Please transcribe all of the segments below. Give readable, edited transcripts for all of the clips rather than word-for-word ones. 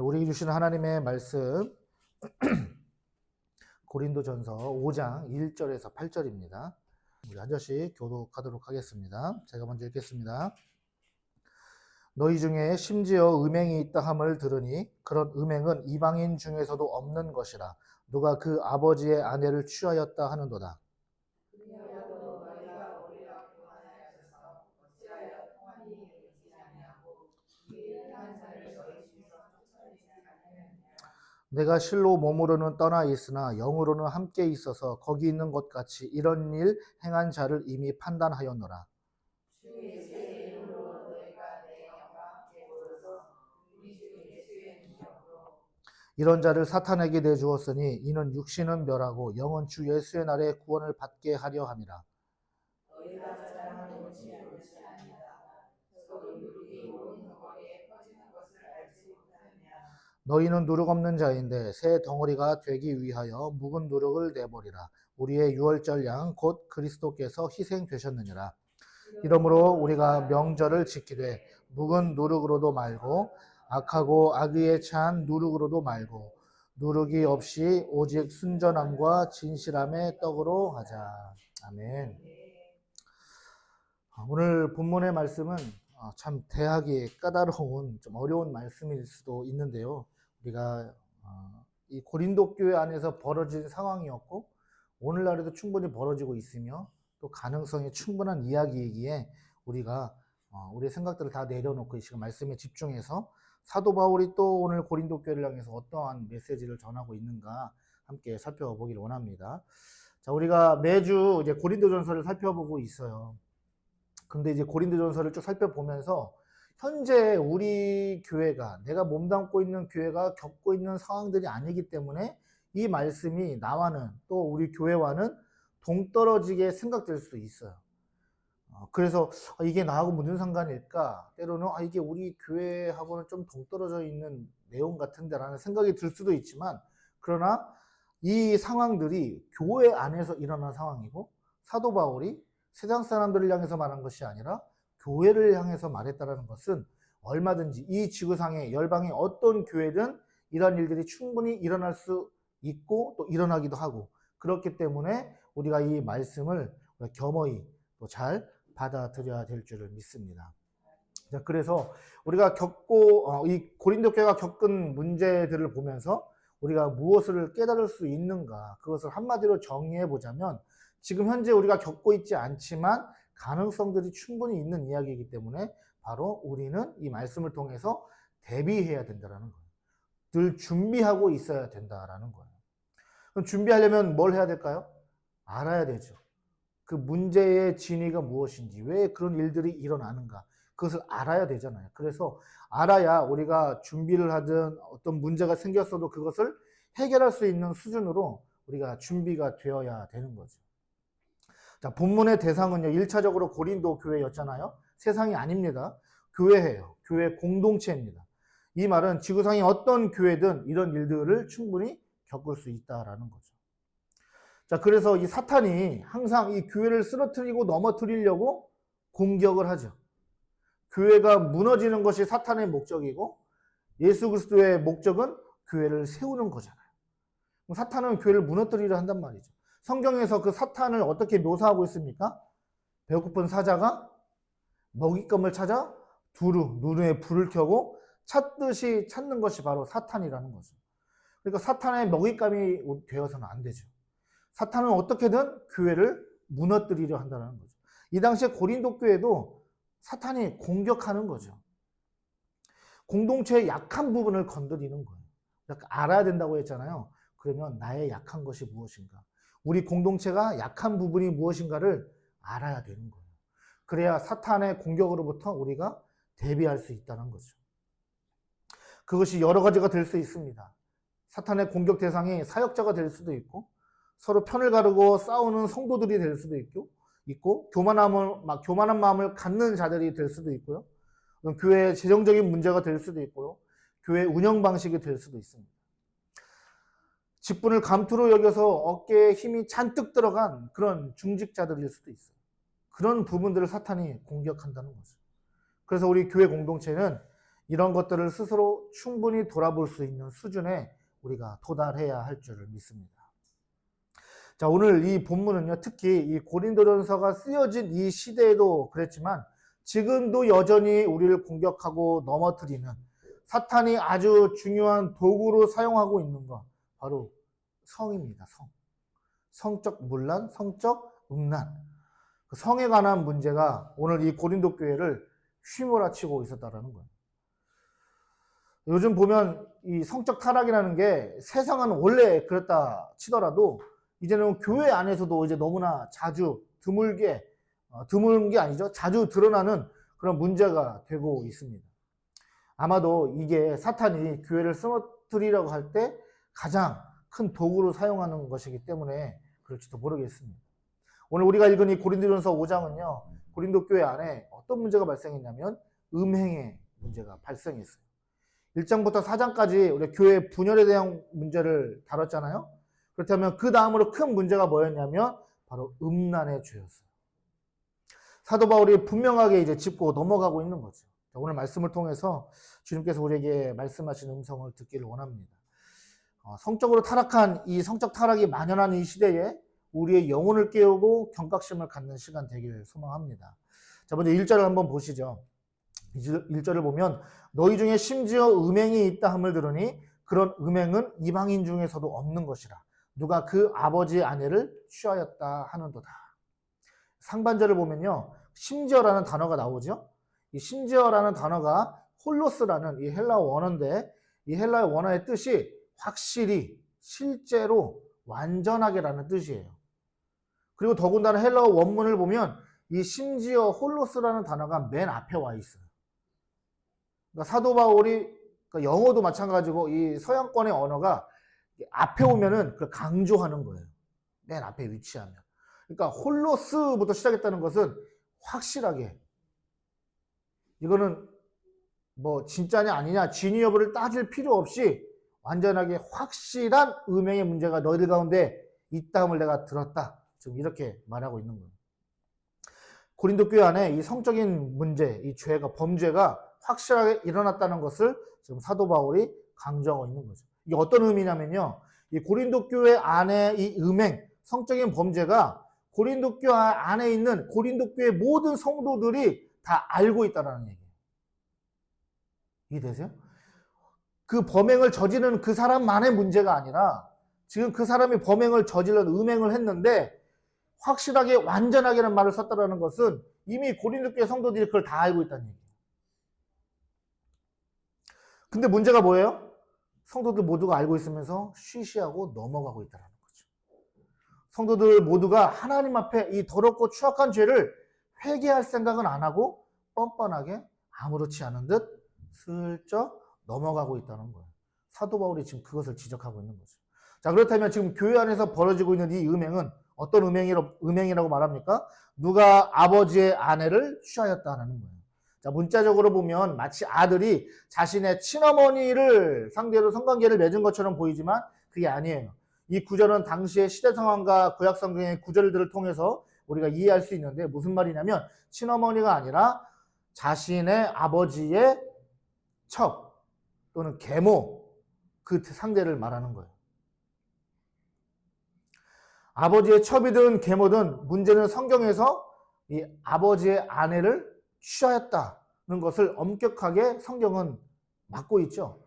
우리 주신 하나님의 말씀 고린도전서 5장 1절에서 8절입니다. 우리 한 절씩 교독하도록 하겠습니다. 제가 먼저 읽겠습니다. 너희 중에 심지어 음행이 있다 함을 들으니 그런 음행은 이방인 중에서도 없는 것이라. 누가 그 아버지의 아내를 취하였다 하는도다. 내가 실로 몸으로는 떠나 있으나 영으로는 함께 있어서 거기 있는 것 같이 이런 일 행한 자를 이미 판단하였노라. 이런 자를 사탄에게 내주었으니 이는 육신은 멸하고 영은 주 예수의 날에 구원을 받게 하려 함이라. 너희는 누룩 없는 자인데 새 덩어리가 되기 위하여 묵은 누룩을 내버리라. 우리의 유월절 양 곧 그리스도께서 희생되셨느니라. 이러므로 우리가 명절을 지키되 묵은 누룩으로도 말고 악하고 악의에 찬 누룩으로도 말고 누룩이 없이 오직 순전함과 진실함의 떡으로 하자. 아멘. 오늘 본문의 말씀은 참 대하기 까다로운 좀 어려운 말씀일 수도 있는데요. 우리가 이 고린도 교회 안에서 벌어진 상황이었고 오늘날에도 충분히 벌어지고 있으며 또 가능성이 충분한 이야기이기에 우리가 우리의 생각들을 다 내려놓고 이 시간 말씀에 집중해서 사도 바울이 또 오늘 고린도 교회를 향해서 어떠한 메시지를 전하고 있는가 함께 살펴보기를 원합니다. 자, 우리가 매주 이제 고린도전서를 살펴보고 있어요. 근데 이제 고린도전서를 쭉 살펴보면서 현재 우리 교회가 내가 몸담고 있는 교회가 겪고 있는 상황들이 아니기 때문에 이 말씀이 나와는 또 우리 교회와는 동떨어지게 생각될 수도 있어요. 그래서 이게 나하고 무슨 상관일까? 때로는 이게 우리 교회하고는 좀 동떨어져 있는 내용 같은데라는 생각이 들 수도 있지만 그러나 이 상황들이 교회 안에서 일어난 상황이고 사도 바울이 세상 사람들을 향해서 말한 것이 아니라 교회를 향해서 말했다는 것은 얼마든지 이 지구상의 열방의 어떤 교회든 이런 일들이 충분히 일어날 수 있고 또 일어나기도 하고 그렇기 때문에 우리가 이 말씀을 겸허히 또 잘 받아들여야 될 줄을 믿습니다. 자, 그래서 우리가 이 고린도 교회가 겪은 문제들을 보면서 우리가 무엇을 깨달을 수 있는가 그것을 한마디로 정의해 보자면 지금 현재 우리가 겪고 있지 않지만 가능성들이 충분히 있는 이야기이기 때문에 바로 우리는 이 말씀을 통해서 대비해야 된다는 거예요. 늘 준비하고 있어야 된다는 거예요. 그럼 준비하려면 뭘 해야 될까요? 알아야 되죠. 그 문제의 진위가 무엇인지, 왜 그런 일들이 일어나는가 그것을 알아야 되잖아요. 그래서 알아야 우리가 준비를 하든 어떤 문제가 생겼어도 그것을 해결할 수 있는 수준으로 우리가 준비가 되어야 되는 거죠. 자, 본문의 대상은요, 1차적으로 고린도 교회였잖아요. 세상이 아닙니다. 교회예요. 교회 공동체입니다. 이 말은 지구상의 어떤 교회든 이런 일들을 충분히 겪을 수 있다라는 거죠. 자, 그래서 이 사탄이 항상 이 교회를 쓰러뜨리고 넘어뜨리려고 공격을 하죠. 교회가 무너지는 것이 사탄의 목적이고 예수 그리스도의 목적은 교회를 세우는 거잖아요. 사탄은 교회를 무너뜨리려 한단 말이죠. 성경에서 그 사탄을 어떻게 묘사하고 있습니까? 배고픈 사자가 먹잇감을 찾아 두루 눈에 불을 켜고 찾듯이 찾는 것이 바로 사탄이라는 거죠. 그러니까 사탄의 먹잇감이 되어서는 안 되죠. 사탄은 어떻게든 교회를 무너뜨리려 한다는 거죠. 이 당시에 고린도 교회도 사탄이 공격하는 거죠. 공동체의 약한 부분을 건드리는 거예요. 알아야 된다고 했잖아요. 그러면 나의 약한 것이 무엇인가? 우리 공동체가 약한 부분이 무엇인가를 알아야 되는 거예요. 그래야 사탄의 공격으로부터 우리가 대비할 수 있다는 거죠. 그것이 여러 가지가 될 수 있습니다. 사탄의 공격 대상이 사역자가 될 수도 있고 서로 편을 가르고 싸우는 성도들이 될 수도 있고 교만한 마음을 갖는 자들이 될 수도 있고요. 교회의 재정적인 문제가 될 수도 있고요. 교회 운영 방식이 될 수도 있습니다. 직분을 감투로 여겨서 어깨에 힘이 잔뜩 들어간 그런 중직자들일 수도 있어요. 그런 부분들을 사탄이 공격한다는 거죠. 그래서 우리 교회 공동체는 이런 것들을 스스로 충분히 돌아볼 수 있는 수준에 우리가 도달해야 할 줄을 믿습니다. 자, 오늘 이 본문은요, 특히 이 고린도전서가 쓰여진 이 시대에도 그랬지만 지금도 여전히 우리를 공격하고 넘어뜨리는 사탄이 아주 중요한 도구로 사용하고 있는 것, 바로 성입니다. 성적 문란, 성적 음란. 그 성에 관한 문제가 오늘 이 고린도 교회를 휘몰아치고 있었다라는 거예요. 요즘 보면 이 성적 타락이라는 게 세상은 원래 그랬다 치더라도 이제는 교회 안에서도 이제 너무나 자주 드문 게 아니죠. 자주 드러나는 그런 문제가 되고 있습니다. 아마도 이게 사탄이 교회를 쓰러뜨리려고 할 때 가장 큰 도구로 사용하는 것이기 때문에 그럴지도 모르겠습니다. 오늘 우리가 읽은 이 고린도전서 5장은요. 고린도 교회 안에 어떤 문제가 발생했냐면 음행의 문제가 발생했어요. 1장부터 4장까지 우리 교회 분열에 대한 문제를 다뤘잖아요. 그렇다면 그 다음으로 큰 문제가 뭐였냐면 바로 음란의 죄였어요. 사도 바울이 분명하게 이제 짚고 넘어가고 있는 거죠. 오늘 말씀을 통해서 주님께서 우리에게 말씀하신 음성을 듣기를 원합니다. 성적으로 타락한 이 성적 타락이 만연한 이 시대에 우리의 영혼을 깨우고 경각심을 갖는 시간 되기를 소망합니다. 자, 먼저 1절을 한번 보시죠. 1절을 보면 너희 중에 심지어 음행이 있다 함을 들으니 그런 음행은 이방인 중에서도 없는 것이라. 누가 그 아버지의 아내를 취하였다 하는도다. 상반절을 보면요. 심지어라는 단어가 나오죠. 이 심지어라는 단어가 홀로스라는 이 헬라어 원어인데 이 헬라어 원어의 뜻이 확실히, 실제로, 완전하게라는 뜻이에요. 그리고 더군다나 헬라어 원문을 보면 이 심지어 홀로스라는 단어가 맨 앞에 와 있어요. 그러니까 사도 바울이 그러니까 영어도 마찬가지고 이 서양권의 언어가 앞에 오면은 그 강조하는 거예요. 맨 앞에 위치하면. 그러니까 홀로스부터 시작했다는 것은 확실하게 이거는 뭐 진짜냐 아니냐 진위 여부를 따질 필요 없이 완전하게 확실한 음행의 문제가 너희들 가운데 있다함을 내가 들었다. 지금 이렇게 말하고 있는 거예요. 고린도 교회 안에 이 성적인 문제, 이 죄가, 범죄가 확실하게 일어났다는 것을 지금 사도 바울이 강조하고 있는 거죠. 이게 어떤 의미냐면요. 이 고린도 교회 안에 이 음행, 성적인 범죄가 고린도 교회 안에 있는 고린도 교회 모든 성도들이 다 알고 있다는 얘기예요. 이해되세요? 그 범행을 저지르는 그 사람만의 문제가 아니라 지금 그 사람이 범행을 저질러 음행을 했는데 확실하게 완전하게라는 말을 썼다는 것은 이미 고린도 교회 성도들이 그걸 다 알고 있다는 얘기예요. 근데 문제가 뭐예요? 성도들 모두가 알고 있으면서 쉬쉬하고 넘어가고 있다는 거죠. 성도들 모두가 하나님 앞에 이 더럽고 추악한 죄를 회개할 생각은 안 하고 뻔뻔하게 아무렇지 않은 듯 슬쩍 넘어가고 있다는 거예요. 사도 바울이 지금 그것을 지적하고 있는 거죠. 자, 그렇다면 지금 교회 안에서 벌어지고 있는 이 음행은 어떤 음행이라고 말합니까? 누가 아버지의 아내를 취하였다는 거예요. 자, 문자적으로 보면 마치 아들이 자신의 친어머니를 상대로 성관계를 맺은 것처럼 보이지만 그게 아니에요. 이 구절은 당시의 시대 상황과 구약 성경의 구절들을 통해서 우리가 이해할 수 있는데 무슨 말이냐면 친어머니가 아니라 자신의 아버지의 척 또는 계모 그 상대를 말하는 거예요. 아버지의 첩이든 계모든 문제는 성경에서 이 아버지의 아내를 취하였다는 것을 엄격하게 성경은 막고 있죠.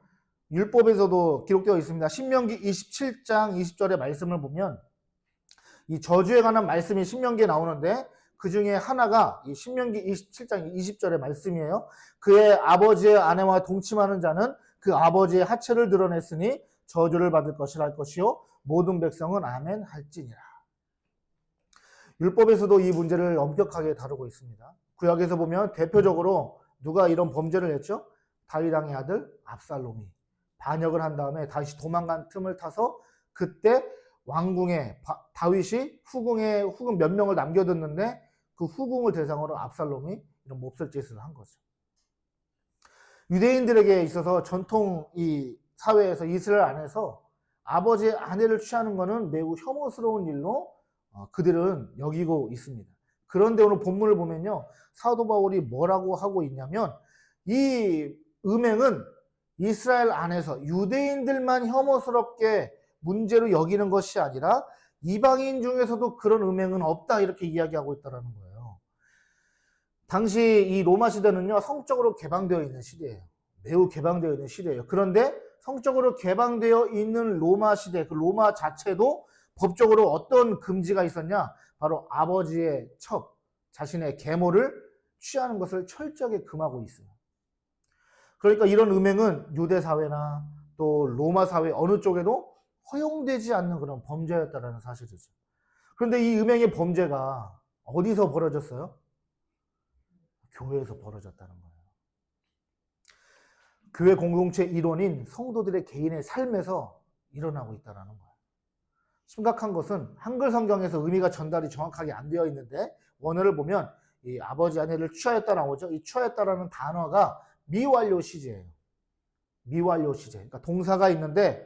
율법에서도 기록되어 있습니다. 신명기 27장 20절의 말씀을 보면 이 저주에 관한 말씀이 신명기에 나오는데 그 중에 하나가 이 신명기 27장 20절의 말씀이에요. 그의 아버지의 아내와 동침하는 자는 그 아버지의 하체를 드러냈으니 저주를 받을 것이라 할 것이요 모든 백성은 아멘 할지니라. 율법에서도 이 문제를 엄격하게 다루고 있습니다. 구약에서 보면 대표적으로 누가 이런 범죄를 했죠? 다윗 왕의 아들 압살롬이 반역을 한 다음에 다윗이 도망간 틈을 타서 그때 왕궁에 다윗이 후궁 몇 명을 남겨뒀는데 그 후궁을 대상으로 압살롬이 이런 몹쓸 짓을 한 거죠. 유대인들에게 있어서 전통 이 사회에서 이스라엘 안에서 아버지의 아내를 취하는 것은 매우 혐오스러운 일로 그들은 여기고 있습니다. 그런데 오늘 본문을 보면요. 사도 바울이 뭐라고 하고 있냐면 이 음행은 이스라엘 안에서 유대인들만 혐오스럽게 문제로 여기는 것이 아니라 이방인 중에서도 그런 음행은 없다 이렇게 이야기하고 있다는 거예요. 당시 이 로마 시대는요, 성적으로 개방되어 있는 시대예요. 매우 개방되어 있는 시대예요. 그런데 성적으로 개방되어 있는 로마 시대, 그 로마 자체도 법적으로 어떤 금지가 있었냐? 바로 아버지의 첩, 자신의 계모를 취하는 것을 철저하게 금하고 있어요. 그러니까 이런 음행은 유대 사회나 또 로마 사회 어느 쪽에도 허용되지 않는 그런 범죄였다는 사실이죠. 그런데 이 음행의 범죄가 어디서 벌어졌어요? 교회에서 벌어졌다는 거예요. 교회 공동체 일원인 성도들의 개인의 삶에서 일어나고 있다는 거예요. 심각한 것은 한글 성경에서 의미가 전달이 정확하게 안 되어 있는데 원어를 보면 이 아버지 아내를 취하였다 나오죠. 이 취하였다라는 단어가 미완료 시제예요. 미완료 시제. 그러니까 동사가 있는데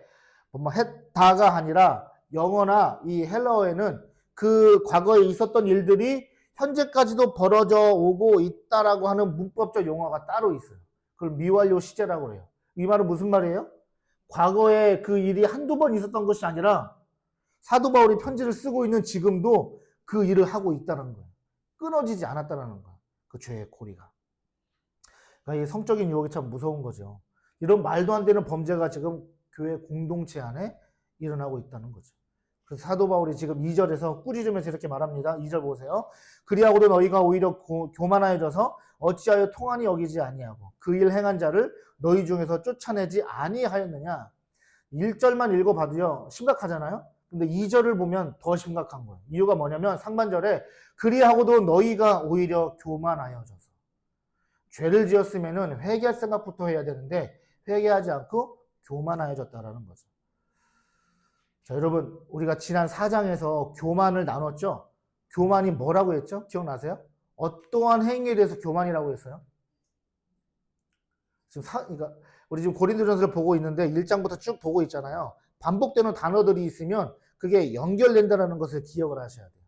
뭐 했다가 아니라 영어나 이 헬라어에는 그 과거에 있었던 일들이 현재까지도 벌어져 오고 있다라고 하는 문법적 용어가 따로 있어요. 그걸 미완료 시제라고 해요. 이 말은 무슨 말이에요? 과거에 그 일이 한두 번 있었던 것이 아니라 사도 바울이 편지를 쓰고 있는 지금도 그 일을 하고 있다는 거예요. 끊어지지 않았다는 거예요. 그 죄의 고리가. 그러니까 이 성적인 유혹이 참 무서운 거죠. 이런 말도 안 되는 범죄가 지금 교회 공동체 안에 일어나고 있다는 거죠. 그래서 사도 바울이 지금 2절에서 꾸짖으면서 이렇게 말합니다. 2절 보세요. 그리하고도 너희가 오히려 교만하여져서 어찌하여 통한이 여기지 아니하고 그 일 행한 자를 너희 중에서 쫓아내지 아니하였느냐. 1절만 읽어봐도요 심각하잖아요. 근데 2절을 보면 더 심각한 거예요. 이유가 뭐냐면 상반절에 그리하고도 너희가 오히려 교만하여져서 죄를 지었으면 회개할 생각부터 해야 되는데 회개하지 않고 교만하여졌다라는 거죠. 자, 여러분 우리가 지난 4장에서 교만을 나눴죠. 교만이 뭐라고 했죠? 기억나세요? 어떠한 행위에 대해서 교만이라고 했어요? 그러니까 우리 지금 고린도전서를 보고 있는데 1장부터 쭉 보고 있잖아요. 반복되는 단어들이 있으면 그게 연결된다는 것을 기억을 하셔야 돼요.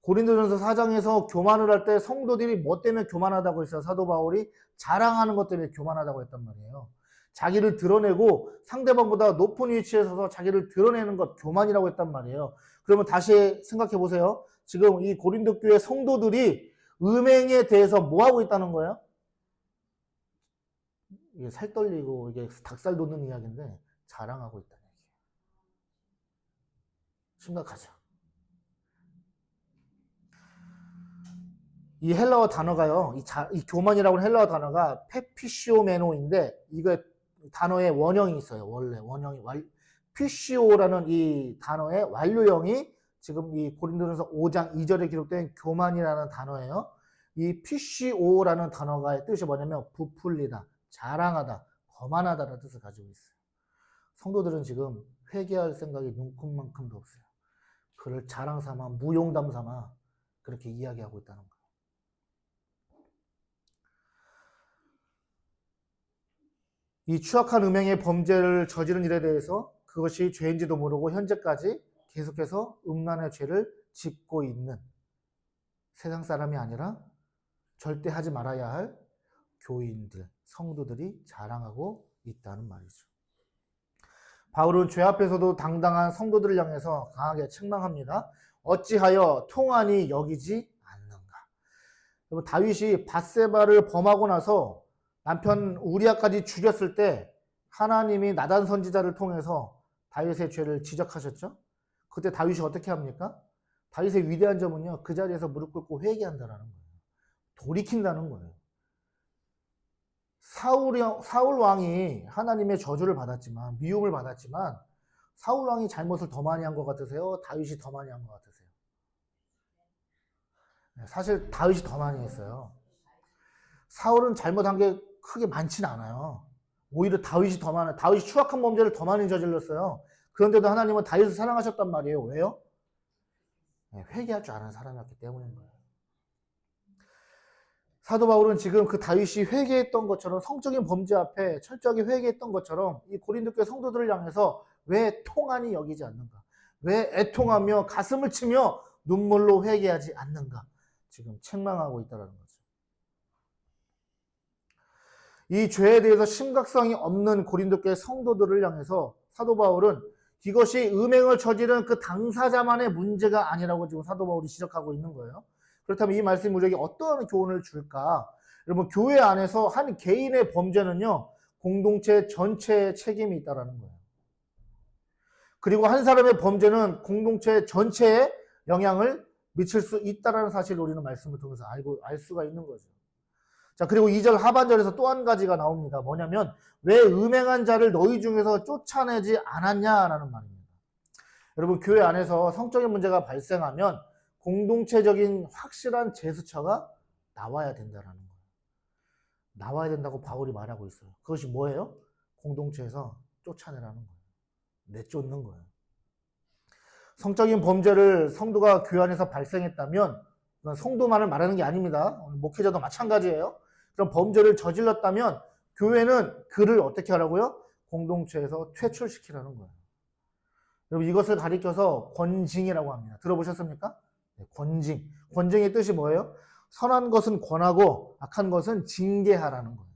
고린도전서 4장에서 교만을 할 때 성도들이 뭐 때문에 교만하다고 했어요? 사도 바울이 자랑하는 것 때문에 교만하다고 했단 말이에요. 자기를 드러내고 상대방보다 높은 위치에 서서 자기를 드러내는 것 교만이라고 했단 말이에요. 그러면 다시 생각해 보세요. 지금 이 고린도 교회 성도들이 음행에 대해서 뭐 하고 있다는 거예요? 이게 살 떨리고 이게 닭살 돋는 이야기인데 자랑하고 있다는 얘기예요. 심각하죠. 이 헬라어 단어가요. 이 교만이라고 하는 헬라어 단어가 페피시오메노인데 이거 단어의 원형이 있어요. 원래 원형이 피시오라는 이 단어의 완료형이 지금 이 고린도전서 5장 2절에 기록된 교만이라는 단어예요. 이 피시오라는 단어가 뜻이 뭐냐면 부풀리다, 자랑하다, 거만하다는 뜻을 가지고 있어요. 성도들은 지금 회개할 생각이 눈꼽만큼도 없어요. 그를 자랑 삼아 무용담 삼아 그렇게 이야기하고 있다는 거예요. 이 추악한 음행의 범죄를 저지른 일에 대해서 그것이 죄인지도 모르고 현재까지 계속해서 음란의 죄를 짓고 있는 세상 사람이 아니라 절대 하지 말아야 할 교인들, 성도들이 자랑하고 있다는 말이죠. 바울은 죄 앞에서도 당당한 성도들을 향해서 강하게 책망합니다. 어찌하여 통한이 여기지 않는가. 다윗이 밧세바를 범하고 나서 남편 우리아까지 죽였을 때 하나님이 나단 선지자를 통해서 다윗의 죄를 지적하셨죠. 그때 다윗이 어떻게 합니까? 다윗의 위대한 점은요, 그 자리에서 무릎 꿇고 회개한다는 거예요. 돌이킨다는 거예요. 사울 왕이 하나님의 저주를 받았지만, 미움을 받았지만, 사울 왕이 잘못을 더 많이 한 것 같으세요? 다윗이 더 많이 한 것 같으세요? 사실 다윗이 더 많이 했어요. 사울은 잘못한 게 크게 많지는 않아요. 오히려 다윗이 더 많아요. 다윗이 추악한 범죄를 더 많이 저질렀어요. 그런데도 하나님은 다윗을 사랑하셨단 말이에요. 왜요? 회개할 줄 아는 사람이었기 때문인 거예요. 사도 바울은 지금 그 다윗이 회개했던 것처럼 성적인 범죄 앞에 철저하게 회개했던 것처럼 이 고린도 교회 성도들을 향해서 왜 통한이 여기지 않는가? 왜 애통하며 가슴을 치며 눈물로 회개하지 않는가? 지금 책망하고 있다는 거죠. 이 죄에 대해서 심각성이 없는 고린도교의 성도들을 향해서 사도 바울은 이것이 음행을 저지른 그 당사자만의 문제가 아니라고 지금 사도 바울이 지적하고 있는 거예요. 그렇다면 이 말씀이 우리에게 어떤 교훈을 줄까? 여러분, 교회 안에서 한 개인의 범죄는요, 공동체 전체의 책임이 있다는 거예요. 그리고 한 사람의 범죄는 공동체 전체에 영향을 미칠 수 있다는 사실을 우리는 말씀을 통해서 알 수가 있는 거죠. 자, 그리고 2절 하반절에서 또 한 가지가 나옵니다. 뭐냐면, 왜 음행한 자를 너희 중에서 쫓아내지 않았냐라는 말입니다. 여러분, 교회 안에서 성적인 문제가 발생하면 공동체적인 확실한 제스처가 나와야 된다는 거예요. 나와야 된다고 바울이 말하고 있어요. 그것이 뭐예요? 공동체에서 쫓아내라는 거예요. 내쫓는 거예요. 성적인 범죄를 성도가 교회 안에서 발생했다면, 그건 성도만을 말하는 게 아닙니다. 목회자도 마찬가지예요. 그런 범죄를 저질렀다면 교회는 그를 어떻게 하라고요? 공동체에서 퇴출시키라는 거예요. 여러분, 이것을 가리켜서 권징이라고 합니다. 들어보셨습니까? 네, 권징. 권징의 뜻이 뭐예요? 선한 것은 권하고 악한 것은 징계하라는 거예요.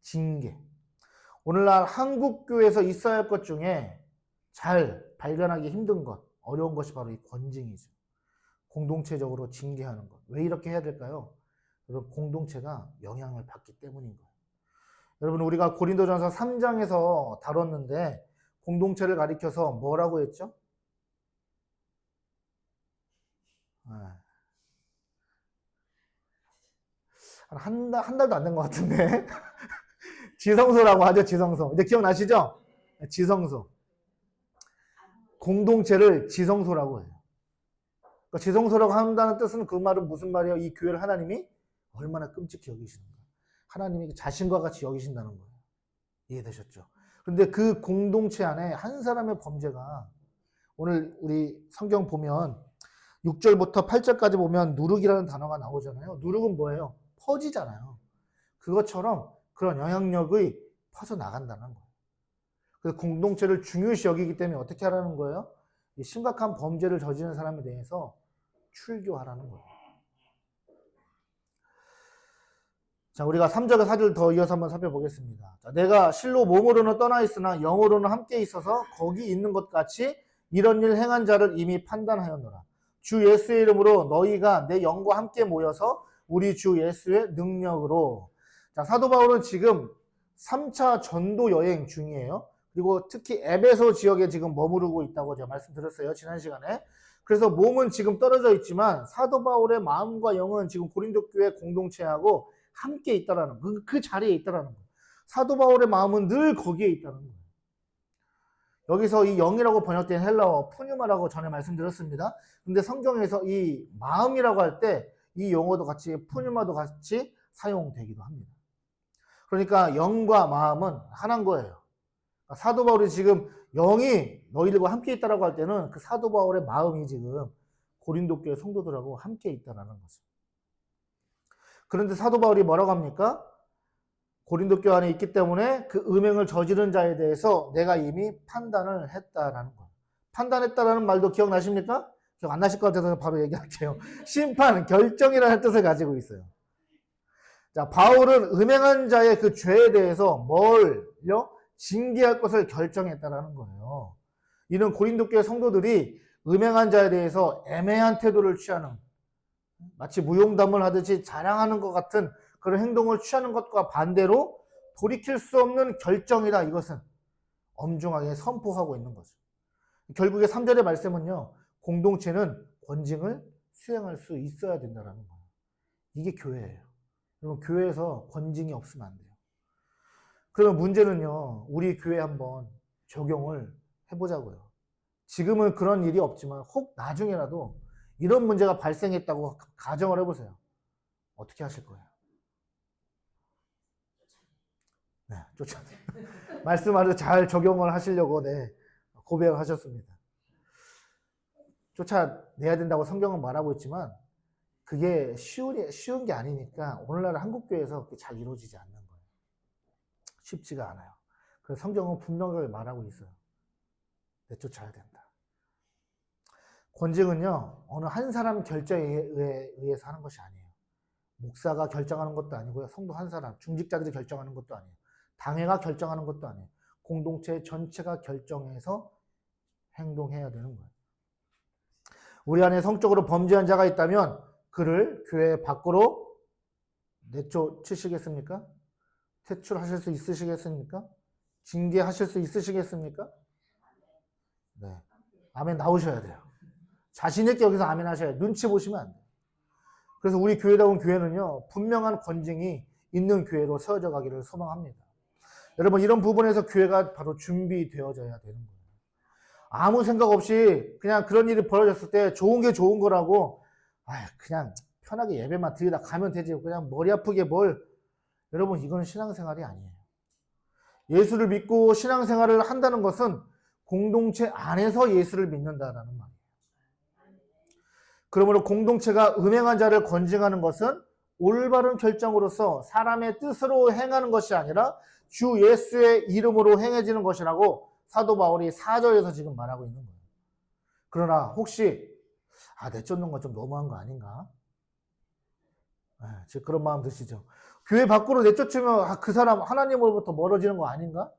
징계. 오늘날 한국 교회에서 있어야 할 것 중에 잘 발견하기 힘든 것, 어려운 것이 바로 이 권징이죠. 공동체적으로 징계하는 것. 왜 이렇게 해야 될까요? 여러분, 공동체가 영향을 받기 때문인 거예요. 여러분, 우리가 고린도전서 3장에서 다뤘는데 공동체를 가리켜서 뭐라고 했죠? 한 달도 안 된 것 같은데. 지성소라고 하죠, 지성소. 이제 기억나시죠? 지성소. 공동체를 지성소라고 해요. 그러니까 지성소라고 한다는 뜻은 그 말은 무슨 말이에요? 이 교회를 하나님이 얼마나 끔찍히 여기시는가. 하나님이 자신과 같이 여기신다는 거예요. 이해되셨죠? 그런데 그 공동체 안에 한 사람의 범죄가 오늘 우리 성경 보면 6절부터 8절까지 보면 누룩이라는 단어가 나오잖아요. 누룩은 뭐예요? 퍼지잖아요. 그것처럼 그런 영향력이 퍼져나간다는 거예요. 그래서 공동체를 중요시 여기기 때문에 어떻게 하라는 거예요? 이 심각한 범죄를 저지른 사람에 대해서 출교하라는 거예요. 자, 우리가 3절과 4절 더 이어서 한번 살펴보겠습니다. 자, 내가 실로 몸으로는 떠나 있으나 영으로는 함께 있어서 거기 있는 것 같이 이런 일 행한 자를 이미 판단하였노라. 주 예수의 이름으로 너희가 내 영과 함께 모여서 우리 주 예수의 능력으로. 자, 사도 바울은 지금 3차 전도 여행 중이에요. 그리고 특히 에베소 지역에 지금 머무르고 있다고 제가 말씀드렸어요, 지난 시간에. 그래서 몸은 지금 떨어져 있지만 사도 바울의 마음과 영은 지금 고린도 교회 공동체하고 함께 있다라는 그 자리에 있다라는 거예요. 사도 바울의 마음은 늘 거기에 있다는 거예요. 여기서 이 영이라고 번역된 헬라어 푸뉴마라고 전에 말씀드렸습니다. 근데 성경에서 이 마음이라고 할 때 이 용어도 같이 푸뉴마도 같이 사용되기도 합니다. 그러니까 영과 마음은 하나인 거예요. 사도 바울이 지금 영이 너희들과 함께 있다라고 할 때는 그 사도 바울의 마음이 지금 고린도 교회 성도들하고 함께 있다라는 거죠. 그런데 사도 바울이 뭐라고 합니까? 고린도 교회 안에 있기 때문에 그 음행을 저지른 자에 대해서 내가 이미 판단을 했다라는 거예요. 판단했다라는 말도 기억나십니까? 기억 안 나실 것 같아서 바로 얘기할게요. 심판, 결정이라는 뜻을 가지고 있어요. 자, 바울은 음행한 자의 그 죄에 대해서 뭘요? 징계할 것을 결정했다라는 거예요. 이는 고린도 교회 성도들이 음행한 자에 대해서 애매한 태도를 취하는, 마치 무용담을 하듯이 자랑하는 것 같은 그런 행동을 취하는 것과 반대로 돌이킬 수 없는 결정이다. 이것은 엄중하게 선포하고 있는 거죠. 결국에 3절의 말씀은요, 공동체는 권징을 수행할 수 있어야 된다는 거예요. 이게 교회예요. 여러분, 교회에서 권징이 없으면 안 돼요. 그러면 문제는요, 우리 교회에 한번 적용을 해보자고요. 지금은 그런 일이 없지만 혹 나중에라도 이런 문제가 발생했다고 가정을 해보세요. 어떻게 하실 거예요? 네, 쫓아. 말씀하셔서 잘 적용을 하시려고 고백을 하셨습니다. 쫓아내야 된다고 성경은 말하고 있지만 그게 쉬운 게 아니니까 오늘날 한국교회에서 그게 잘 이루어지지 않는 거예요. 쉽지가 않아요. 그래서 성경은 분명하게 말하고 있어요. 내쫓아야 된다. 권징은요, 어느 한 사람 결정에 의해서 하는 것이 아니에요. 목사가 결정하는 것도 아니고요. 성도 한 사람, 중직자들이 결정하는 것도 아니에요. 당회가 결정하는 것도 아니에요. 공동체 전체가 결정해서 행동해야 되는 거예요. 우리 안에 성적으로 범죄한 자가 있다면 그를 교회 밖으로 내쫓으시겠습니까? 퇴출하실 수 있으시겠습니까? 징계하실 수 있으시겠습니까? 네. 아멘 나오셔야 돼요. 자신 있게 여기서 아멘 하셔야 돼요. 눈치 보시면 안 돼요. 그래서 우리 교회다운 교회는요, 분명한 권징이 있는 교회로 세워져 가기를 소망합니다. 여러분, 이런 부분에서 교회가 바로 준비되어져야 되는 거예요. 아무 생각 없이 그냥 그런 일이 벌어졌을 때 좋은 게 좋은 거라고, 그냥 편하게 예배만 드리다 가면 되지. 그냥 머리 아프게 뭘. 여러분, 이건 신앙생활이 아니에요. 예수를 믿고 신앙생활을 한다는 것은 공동체 안에서 예수를 믿는다라는 말이에요. 그러므로 공동체가 음행한 자를 건징하는 것은 올바른 결정으로서 사람의 뜻으로 행하는 것이 아니라 주 예수의 이름으로 행해지는 것이라고 사도 바울이 4절에서 지금 말하고 있는 거예요. 그러나 혹시 내쫓는 건 좀 너무한 거 아닌가? 즉 그런 마음 드시죠. 교회 밖으로 내쫓으면 그 사람 하나님으로부터 멀어지는 거 아닌가?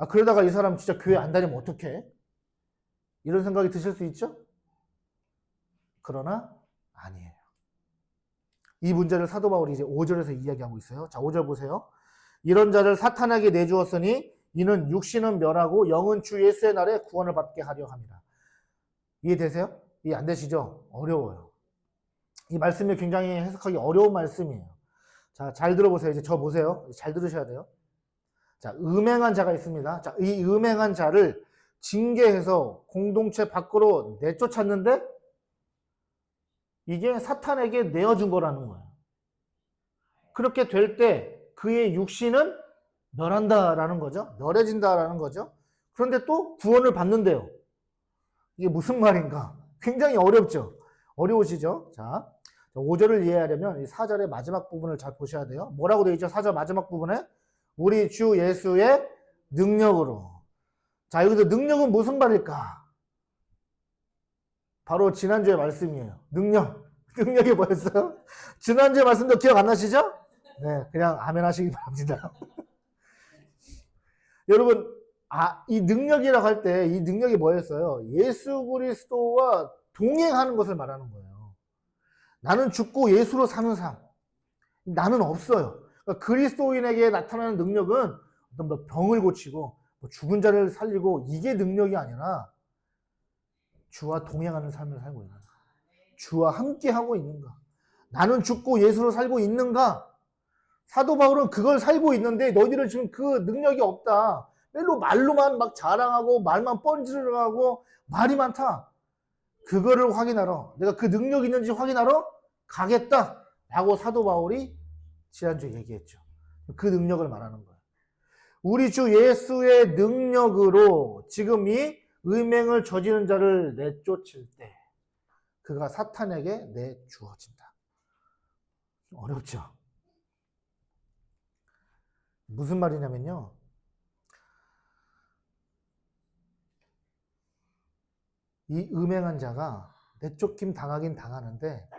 그러다가 이 사람 진짜 교회 안 다니면 어떡해? 이런 생각이 드실 수 있죠? 그러나 아니에요. 이 문제를 사도 바울이 이제 5절에서 이야기하고 있어요. 자, 5절 보세요. 이런 자를 사탄에게 내주었으니 이는 육신은 멸하고 영은 주 예수의 날에 구원을 받게 하려 합니다. 이해되세요? 이해 안 되시죠? 어려워요. 이 말씀이 굉장히 해석하기 어려운 말씀이에요. 자, 잘 들어보세요. 이제 저 보세요. 잘 들으셔야 돼요. 자, 음행한 자가 있습니다. 자, 이 음행한 자를 징계해서 공동체 밖으로 내쫓았는데 이게 사탄에게 내어준 거라는 거예요. 그렇게 될 때 그의 육신은 멸한다라는 거죠. 멸해진다라는 거죠. 그런데 또 구원을 받는데요. 이게 무슨 말인가? 굉장히 어렵죠. 어려우시죠? 자, 5절을 이해하려면 이 4절의 마지막 부분을 잘 보셔야 돼요. 뭐라고 되어 있죠? 4절 마지막 부분에 우리 주 예수의 능력으로. 자, 여기서 능력은 무슨 말일까? 바로 지난주의 말씀이에요. 능력이 뭐였어요? 지난주의 말씀도 기억 안 나시죠? 네, 그냥 아멘 하시기 바랍니다. 여러분, 이 능력이라고 할 때 이 능력이 뭐였어요? 예수 그리스도와 동행하는 것을 말하는 거예요. 나는 죽고 예수로 사는 삶. 나는 없어요. 그러니까 그리스도인에게 나타나는 능력은 어떤 뭐 병을 고치고 죽은 자를 살리고 이게 능력이 아니라 주와 동행하는 삶을 살고 있는가? 주와 함께 하고 있는가? 나는 죽고 예수로 살고 있는가? 사도 바울은 그걸 살고 있는데 너희들은 지금 그 능력이 없다. 멜로 말로만 막 자랑하고 말만 뻔질하고 말이 많다. 그거를 확인하러 내가 그 능력이 있는지 확인하러 가겠다라고 사도 바울이 지난주에 얘기했죠. 그 능력을 말하는 거예요. 우리 주 예수의 능력으로 지금 이 음행을 저지른 자를 내쫓을 때 그가 사탄에게 내주어진다. 어렵죠? 무슨 말이냐면요. 이 음행한 자가 내쫓김 당하긴 당하는데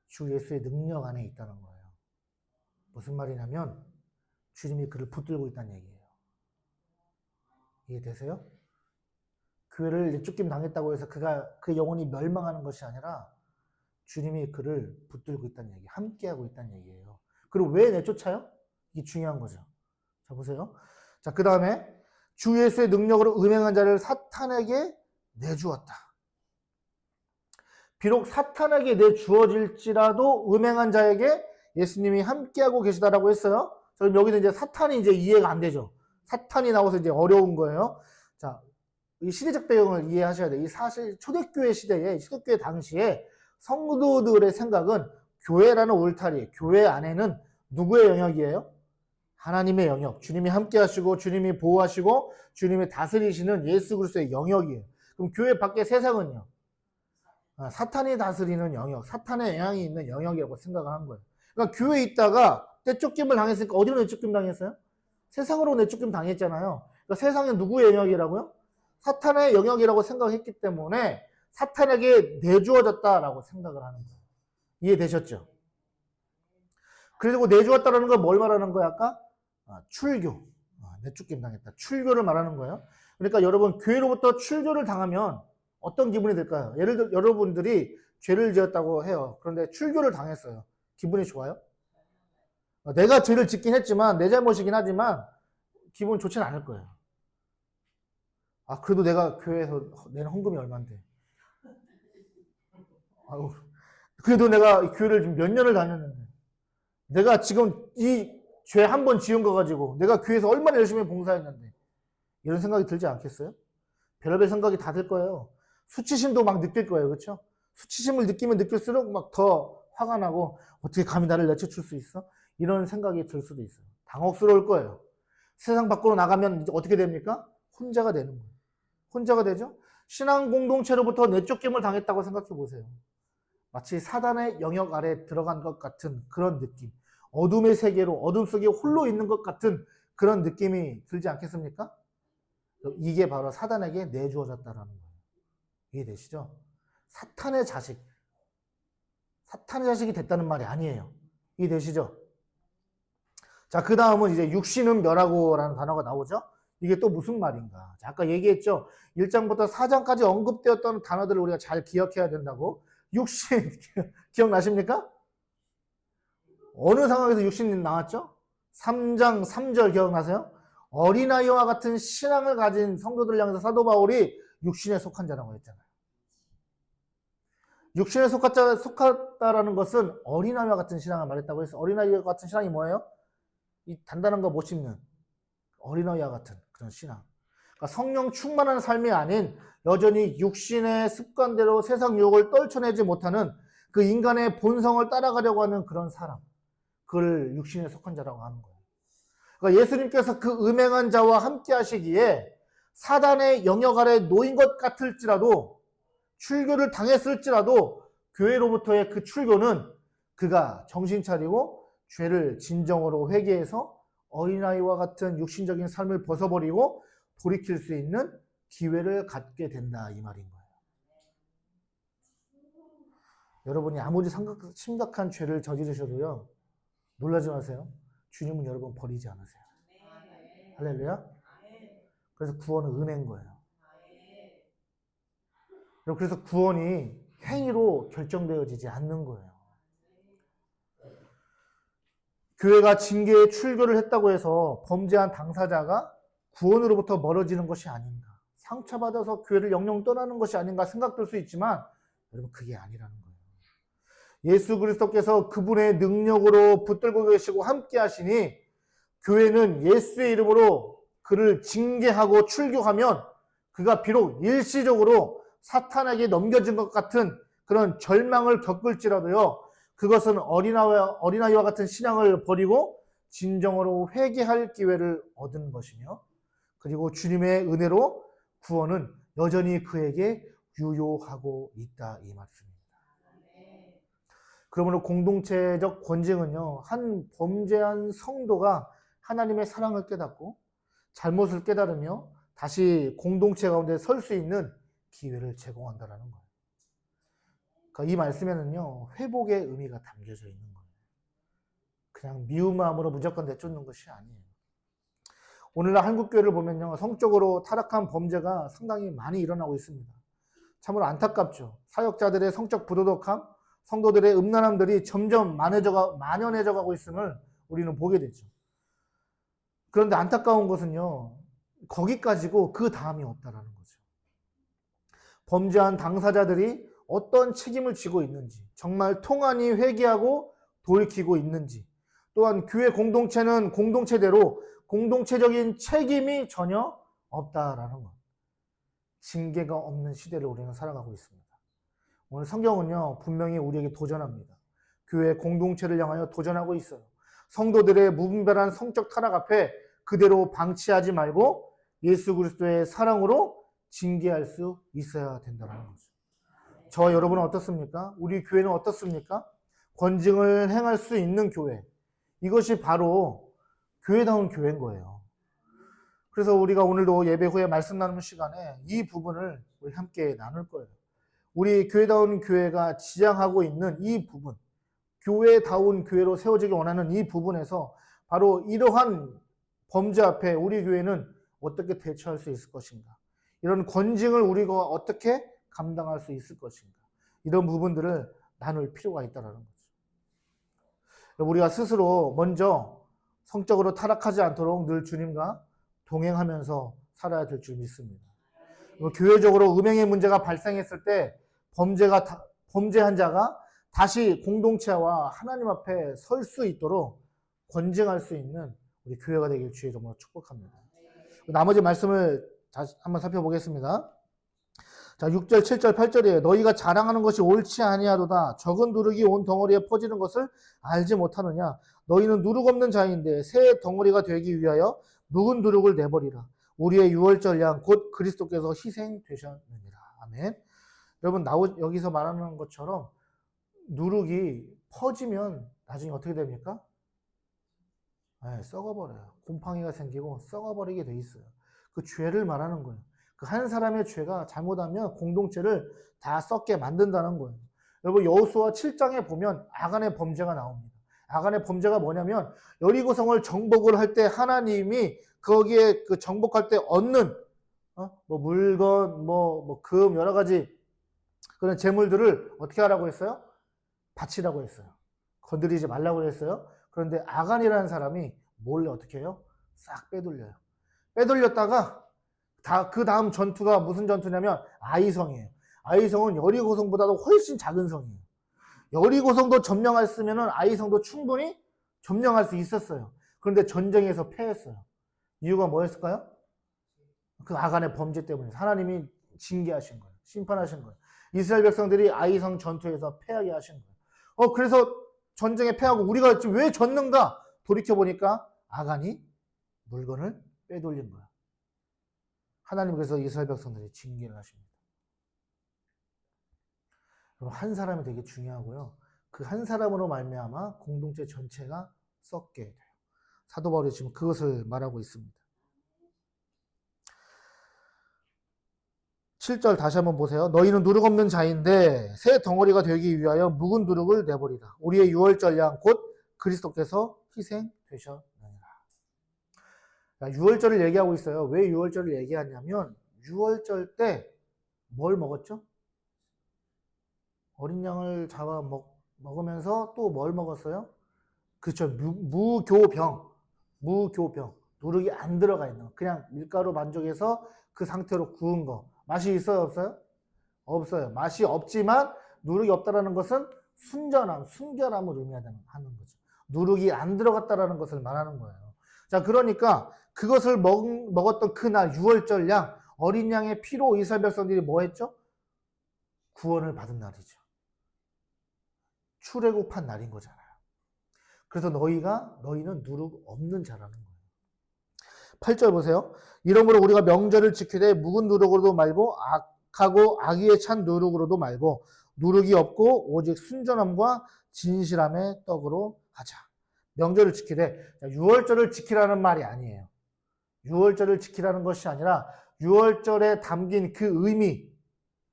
주 예수의 능력 안에 있다는 거예요. 무슨 말이냐면 주님이 그를 붙들고 있다는 얘기예요. 이해되세요? 교회를 내쫓김 당했다고 해서 그 영혼이 멸망하는 것이 아니라 주님이 그를 붙들고 있다는 얘기, 함께하고 있다는 얘기예요. 그리고 왜 내쫓아요? 이게 중요한 거죠. 자, 보세요. 자, 그 다음에 주 예수의 능력으로 음행한 자를 사탄에게 내주었다. 비록 사탄에게 내주어질지라도 음행한 자에게 예수님이 함께하고 계시다라고 했어요. 그럼 여기는 이제 사탄이 이제 이해가 안 되죠. 사탄이 나와서 이제 어려운 거예요. 자, 이 시대적 배경을 이해하셔야 돼요. 이 사실 초대교회 시대에, 초대교회 당시에 성도들의 생각은 교회라는 울타리, 교회 안에는 누구의 영역이에요? 하나님의 영역. 주님이 함께 하시고, 주님이 보호하시고, 주님이 다스리시는 예수 그리스도의 영역이에요. 그럼 교회 밖의 세상은요? 사탄이 다스리는 영역, 사탄의 영향이 있는 영역이라고 생각을 한 거예요. 그러니까 교회에 있다가 내쫓김을 당했으니까 어디로 내쫓김 당했어요? 세상으로 내쫓김 당했잖아요. 그러니까 세상은 누구의 영역이라고요? 사탄의 영역이라고 생각했기 때문에 사탄에게 내주어졌다라고 생각을 하는 거예요. 이해되셨죠? 그리고 내주었다라는 건 뭘 말하는 거야 아까? 출교. 내쫓김 당했다. 출교를 말하는 거예요. 그러니까 여러분 교회로부터 출교를 당하면 어떤 기분이 들까요? 예를 들어 여러분들이 죄를 지었다고 해요. 그런데 출교를 당했어요. 기분이 좋아요? 내가 죄를 짓긴 했지만 내 잘못이긴 하지만 기분 좋지는 않을 거예요. 그래도 내가 교회에서 내는 헌금이 얼만데. 그래도 내가 교회를 지금 몇 년을 다녔는데 내가 지금 이 죄 한 번 지은 거 가지고 내가 교회에서 얼마나 열심히 봉사했는데 이런 생각이 들지 않겠어요? 별의별 생각이 다 들 거예요. 수치심도 막 느낄 거예요. 그렇죠? 수치심을 느끼면 느낄수록 막 더 화가 나고 어떻게 감히 나를 내쫓을 수 있어? 이런 생각이 들 수도 있어요. 당혹스러울 거예요. 세상 밖으로 나가면 이제 어떻게 됩니까? 혼자가 되는 거예요. 혼자가 되죠? 신앙 공동체로부터 내쫓김을 당했다고 생각해 보세요. 마치 사단의 영역 아래 들어간 것 같은 그런 느낌. 어둠의 세계로 어둠 속에 홀로 있는 것 같은 그런 느낌이 들지 않겠습니까? 이게 바로 사단에게 내주어졌다라는 거예요. 이해되시죠? 사탄의 자식이 됐다는 말이 아니에요. 이해되시죠? 자, 그 다음은 이제 육신은 멸하고라는 단어가 나오죠? 이게 또 무슨 말인가? 자, 아까 얘기했죠? 1장부터 4장까지 언급되었던 단어들을 우리가 잘 기억해야 된다고. 육신, 기억나십니까? 어느 상황에서 육신이 나왔죠? 3장 3절 기억나세요? 어린아이와 같은 신앙을 가진 성도들을 향해서 사도 바울이 육신에 속한 자라고 했잖아요. 육신에 속았다라는 것은 어린아이와 같은 신앙을 말했다고 해서 어린아이와 같은 신앙이 뭐예요? 이 단단한 거 못 씹는 어린아이와 같은 그런 신앙. 그러니까 성령 충만한 삶이 아닌 여전히 육신의 습관대로 세상 유혹을 떨쳐내지 못하는 그 인간의 본성을 따라가려고 하는 그런 사람. 그걸 육신에 속한 자라고 하는 거예요. 그러니까 예수님께서 그 음행한 자와 함께 하시기에 사단의 영역 아래 놓인 것 같을지라도 출교를 당했을지라도 교회로부터의 그 출교는 그가 정신 차리고 죄를 진정으로 회개해서 어린아이와 같은 육신적인 삶을 벗어버리고 돌이킬 수 있는 기회를 갖게 된다 이 말인 거예요. 여러분이 아무리 심각한 죄를 저지르셔도요. 놀라지 마세요. 주님은 여러분 버리지 않으세요. 할렐루야. 그래서 구원은 은혜인 거예요. 그래서 구원이 행위로 결정되어지지 않는 거예요. 교회가 징계의 출교를 했다고 해서 범죄한 당사자가 구원으로부터 멀어지는 것이 아닌가. 상처받아서 교회를 영영 떠나는 것이 아닌가 생각될 수 있지만 여러분 그게 아니라는 거예요. 예수 그리스도께서 그분의 능력으로 붙들고 계시고 함께 하시니 교회는 예수의 이름으로 그를 징계하고 출교하면 그가 비록 일시적으로 사탄에게 넘겨진 것 같은 그런 절망을 겪을지라도요. 그것은 어린아이와 같은 신앙을 버리고 진정으로 회개할 기회를 얻은 것이며 그리고 주님의 은혜로 구원은 여전히 그에게 유효하고 있다 이 말씀입니다. 그러므로 공동체적 권징은요. 한 범죄한 성도가 하나님의 사랑을 깨닫고 잘못을 깨달으며 다시 공동체 가운데 설 수 있는 기회를 제공한다는 거예요. 그러니까 이 말씀에는요. 회복의 의미가 담겨져 있는 거예요. 그냥 미운 마음으로 무조건 내쫓는 것이 아니에요. 오늘날 한국교회를 보면요. 성적으로 타락한 범죄가 상당히 많이 일어나고 있습니다. 참으로 안타깝죠. 사역자들의 성적 부도덕함, 성도들의 음란함들이 점점 만연해져 가고 있음을 우리는 보게 되죠. 그런데 안타까운 것은요. 거기까지고 그 다음이 없다라는 거죠. 범죄한 당사자들이 어떤 책임을 지고 있는지, 정말 통안이 회개하고 돌이키고 있는지, 또한 교회 공동체는 공동체대로 공동체적인 책임이 전혀 없다라는 것. 징계가 없는 시대를 우리는 살아가고 있습니다. 오늘 성경은요, 분명히 우리에게 도전합니다. 교회 공동체를 향하여 도전하고 있어요. 성도들의 무분별한 성적 타락 앞에 그대로 방치하지 말고 예수 그리스도의 사랑으로 징계할 수 있어야 된다는 거죠. 저와 여러분은 어떻습니까? 우리 교회는 어떻습니까? 권징을 행할 수 있는 교회. 이것이 바로 교회다운 교회인 거예요. 그래서 우리가 오늘도 예배 후에 말씀 나누는 시간에 이 부분을 우리 함께 나눌 거예요. 우리 교회다운 교회가 지향하고 있는 이 부분, 교회다운 교회로 세워지길 원하는 이 부분에서 바로 이러한 범죄 앞에 우리 교회는 어떻게 대처할 수 있을 것인가? 이런 권징을 우리가 어떻게 감당할 수 있을 것인가? 이런 부분들을 나눌 필요가 있다는 거죠. 우리가 스스로 먼저 성적으로 타락하지 않도록 늘 주님과 동행하면서 살아야 될 줄 믿습니다. 교회적으로 음행의 문제가 발생했을 때 범죄한 자가 다시 공동체와 하나님 앞에 설 수 있도록 권징할 수 있는 우리 교회가 되길 주의 이름으로 축복합니다. 나머지 말씀을 다시 한번 살펴보겠습니다. 자, 6절, 7절, 8절이에요. 너희가 자랑하는 것이 옳지 아니하도다. 적은 누룩이 온 덩어리에 퍼지는 것을 알지 못하느냐. 너희는 누룩 없는 자인데 새 덩어리가 되기 위하여 묵은 누룩을 내버리라. 우리의 유월절 양 곧 그리스도께서 희생되셨느니라. 아멘. 여러분, 여기서 말하는 것처럼 누룩이 퍼지면 나중에 어떻게 됩니까? 네, 썩어버려요. 곰팡이가 생기고 썩어버리게 돼 있어요. 그 죄를 말하는 거예요. 그 한 사람의 죄가 잘못하면 공동체를 다 썩게 만든다는 거예요. 여러분, 여호수아 7장에 보면 아간의 범죄가 나옵니다. 아간의 범죄가 뭐냐면 여리고성을 정복을 할 때 하나님이 거기에 그 정복할 때 얻는 뭐 물건, 금 여러 가지 그런 재물들을 어떻게 하라고 했어요? 바치라고 했어요. 건드리지 말라고 했어요. 그런데 아간이라는 사람이 몰래 어떻게 해요? 싹 빼돌려요. 빼돌렸다가 그 다음 전투가 무슨 전투냐면 아이성이에요. 아이성은 여리고성보다도 훨씬 작은 성이에요. 여리고성도 점령했으면 아이성도 충분히 점령할 수 있었어요. 그런데 전쟁에서 패했어요. 이유가 뭐였을까요? 그 아간의 범죄 때문에 하나님이 징계하신 거예요. 심판하신 거예요. 이스라엘 백성들이 아이성 전투에서 패하게 하신 거예요. 그래서 전쟁에 패하고 우리가 지금 왜 졌는가? 돌이켜보니까 아간이 물건을 빼돌린 거야. 하나님 그래서 이스라엘 백성들이 징계를 하십니다. 한 사람이 되게 중요하고요. 그 한 사람으로 말미암아 공동체 전체가 썩게 돼요. 사도 바울이 지금 그것을 말하고 있습니다. 7절 다시 한번 보세요. 너희는 누룩 없는 자인데 새 덩어리가 되기 위하여 묵은 누룩을 내버리라. 우리의 유월절 양 곧 그리스도께서 희생되셨느니라. 유월절을 얘기하고 있어요. 왜 유월절을 얘기하냐면 유월절 때 뭘 먹었죠? 어린 양을 잡아 먹으면서 또 뭘 먹었어요? 그렇죠. 무교병. 누룩이 안 들어가 있는 거. 그냥 밀가루 만족해서 그 상태로 구운 거. 맛이 있어요, 없어요? 없어요. 맛이 없지만 누룩이 없다라는 것은 순결함을 의미하는 거죠. 누룩이 안 들어갔다라는 것을 말하는 거예요. 자, 그러니까 그것을 먹었던 그날 유월절 양, 어린 양의 피로 이스라엘 백성들이 뭐 했죠? 구원을 받은 날이죠. 출애굽한 날인 거잖아요. 그래서 너희는 누룩 없는 자라는 거예요. 8절 보세요. 이러므로 우리가 명절을 지키되 묵은 누룩으로도 말고 악하고 악의에 찬 누룩으로도 말고 누룩이 없고 오직 순전함과 진실함의 떡으로 하자. 명절을 지키되 유월절을 지키라는 말이 아니에요. 유월절을 지키라는 것이 아니라 유월절에 담긴 그 의미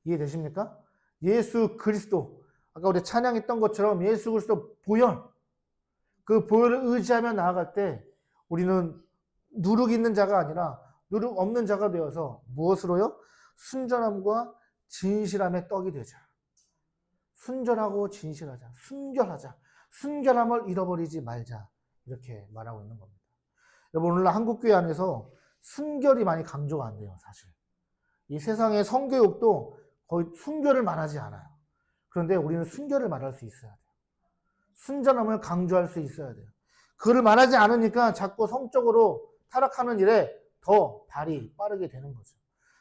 이해되십니까? 예수 그리스도 아까 우리 찬양했던 것처럼 예수 그리스도 보혈 그 보혈을 의지하며 나아갈 때 우리는 누룩 있는 자가 아니라 누룩 없는 자가 되어서 무엇으로요? 순전함과 진실함의 떡이 되자. 순전하고 진실하자. 순결하자. 순결함을 잃어버리지 말자. 이렇게 말하고 있는 겁니다. 여러분 오늘날 한국교회 안에서 순결이 많이 강조가 안 돼요. 사실. 이 세상의 성교육도 거의 순결을 말하지 않아요. 그런데 우리는 순결을 말할 수 있어야 돼요. 순전함을 강조할 수 있어야 돼요. 그를 말하지 않으니까 자꾸 성적으로 타락하는 일에 더 발이 빠르게 되는 거죠.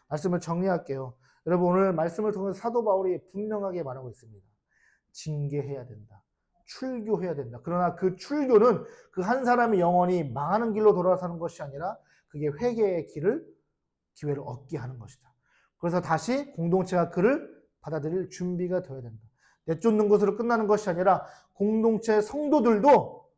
말씀을 정리할게요. 여러분 오늘 말씀을 통해서 사도 바울이 분명하게 말하고 있습니다. 징계해야 된다. 출교해야 된다. 그러나 그 출교는 그 한 사람이 영원히 망하는 길로 돌아서는 것이 아니라 그게 회개의 기회를 얻게 하는 것이다. 그래서 다시 공동체가 그를 받아들일 준비가 되어야 된다. 내쫓는 것으로 끝나는 것이 아니라 공동체 성도들도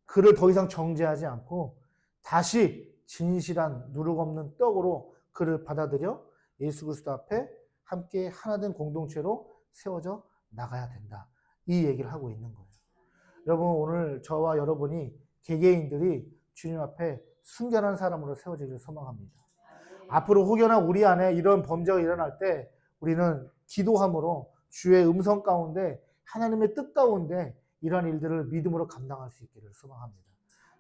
그를 더 이상 정죄하지 않고 다시 진실한 누룩 없는 떡으로 그를 받아들여 예수 그리스도 앞에 함께 하나된 공동체로 세워져 나가야 된다. 이 얘기를 하고 있는 거예요. 여러분 오늘 저와 여러분이 개개인들이 주님 앞에 순결한 사람으로 세워지기를 소망합니다. 앞으로 혹여나 우리 안에 이런 범죄가 일어날 때 우리는 기도함으로 주의 음성 가운데 하나님의 뜻 가운데 이러한 일들을 믿음으로 감당할 수 있기를 소망합니다.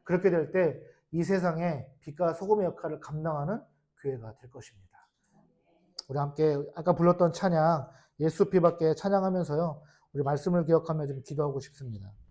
그렇게 될 때 이 세상에 빛과 소금의 역할을 감당하는 교회가 될 것입니다. 우리 함께 아까 불렀던 찬양 예수 피밖에 찬양하면서요. 우리 말씀을 기억하며 좀 기도하고 싶습니다.